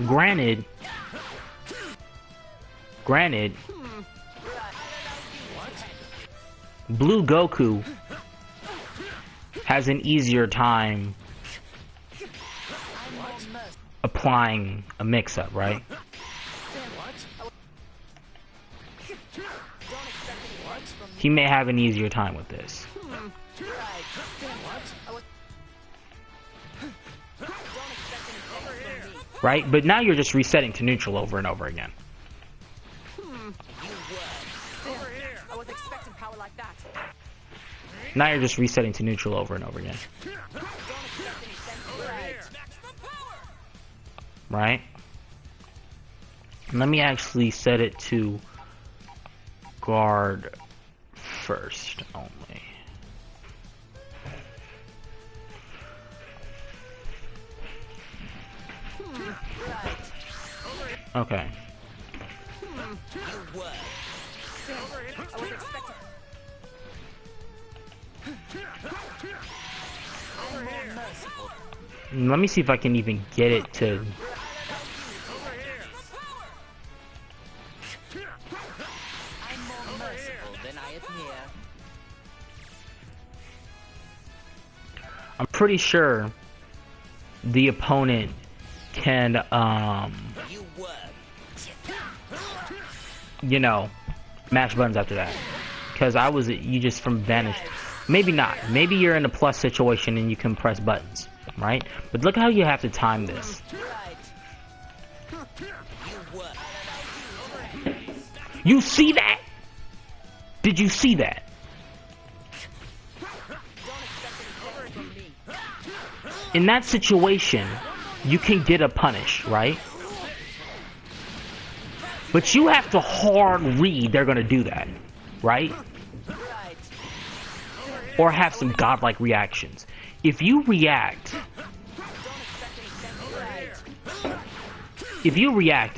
Granted, Blue Goku has an easier time applying a mix-up, right? He may have an easier time with this. Right? But now you're just resetting to neutral over and over again. I was expecting power like that. Now you're just resetting to neutral over and over again. Right? Let me actually set it to guard first only. Okay. Let me see if I can even get it to... I'm more merciful than I appear. I'm pretty sure the opponent can, you know, mash buttons after that. Because you just from vanish. Maybe not. Maybe you're in a plus situation and you can press buttons, right? But look how you have to time this. You see that? Did you see that? In that situation, you can get a punish, right? But you have to hard read they're gonna do that, right? Or have some godlike reactions. If you react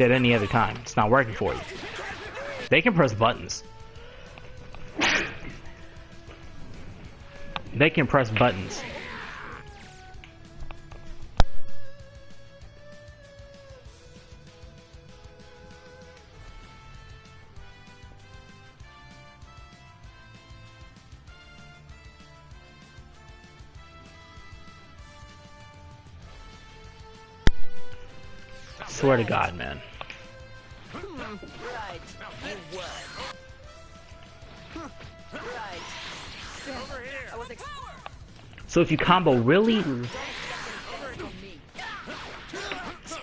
at any other time, it's not working for you. They can press buttons. They can press buttons. Swear to God, man. So if you combo really...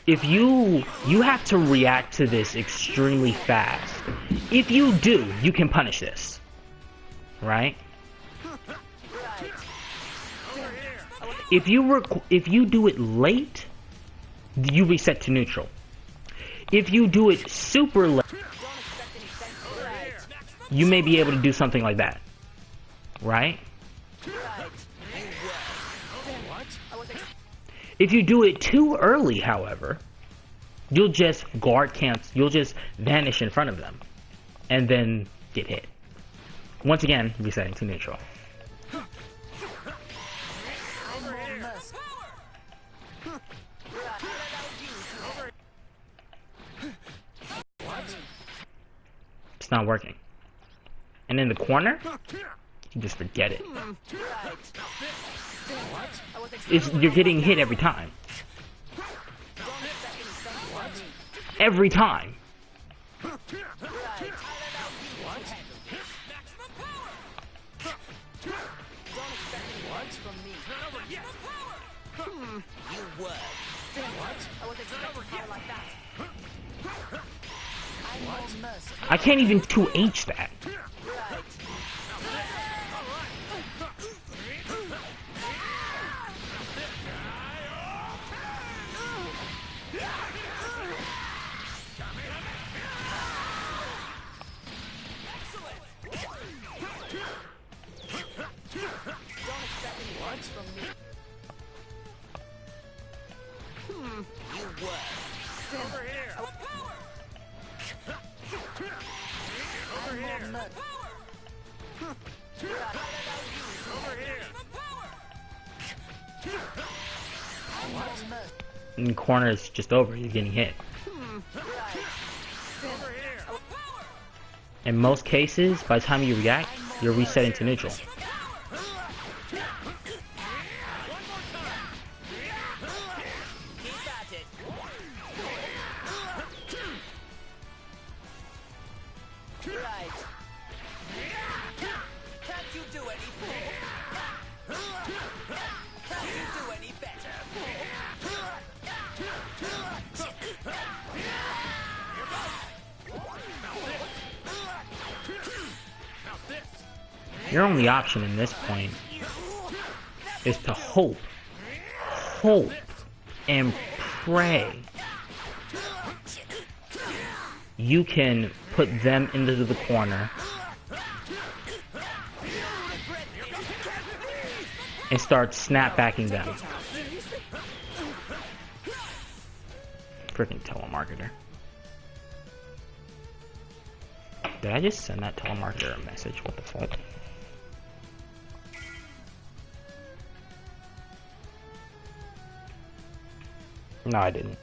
If you have to react to this extremely fast. If you do, you can punish this. Right? If you do it late, you reset to neutral. If you do it super late, you may be able to do something like that. Right? If you do it too early, however, you'll just guard cancel, you'll just vanish in front of them, and then get hit. Once again, resetting to neutral. It's not working. And in the corner, you just forget it. You're getting hit every time. Every time. I can't even 2H that. In the corner, it's just over. You're getting hit. In most cases, by the time you react, you're resetting to neutral. Your only option in this point is to hope, and pray you can put them into the corner and start snapbacking them. Freaking telemarketer. Did I just send that telemarketer a message? What the fuck? No, I didn't.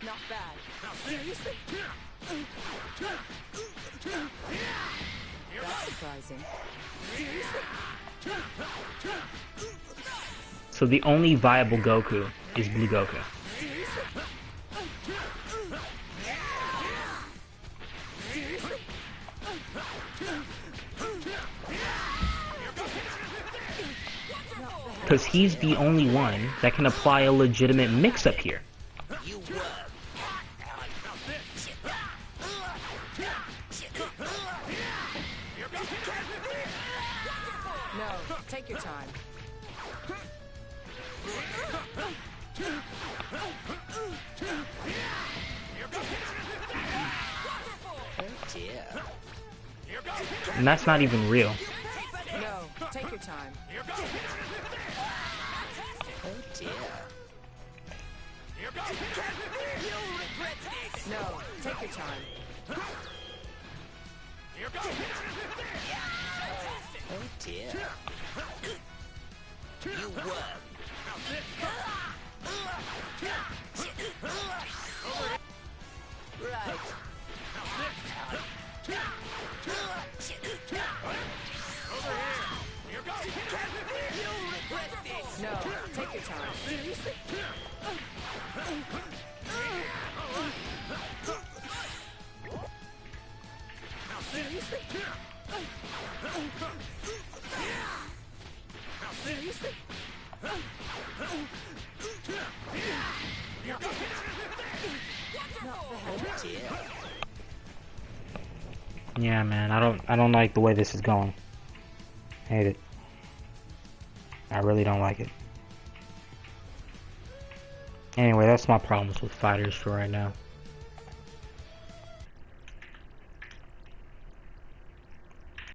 Not bad. Seriously? That's surprising. Seriously? So the only viable Goku is Blue Goku. Because he's the only one that can apply a legitimate mix-up here. You were. No, take your time. Oh dear. And that's not even real. No, take your time. Oh dear. No, take your time. Oh dear. You won. Right. No, take your time. Seriously? Seriously? Seriously? Oh dear. Yeah, man, I don't like the way this is going. Hate it. I really don't like it. Anyway, that's my problems with fighters for right now.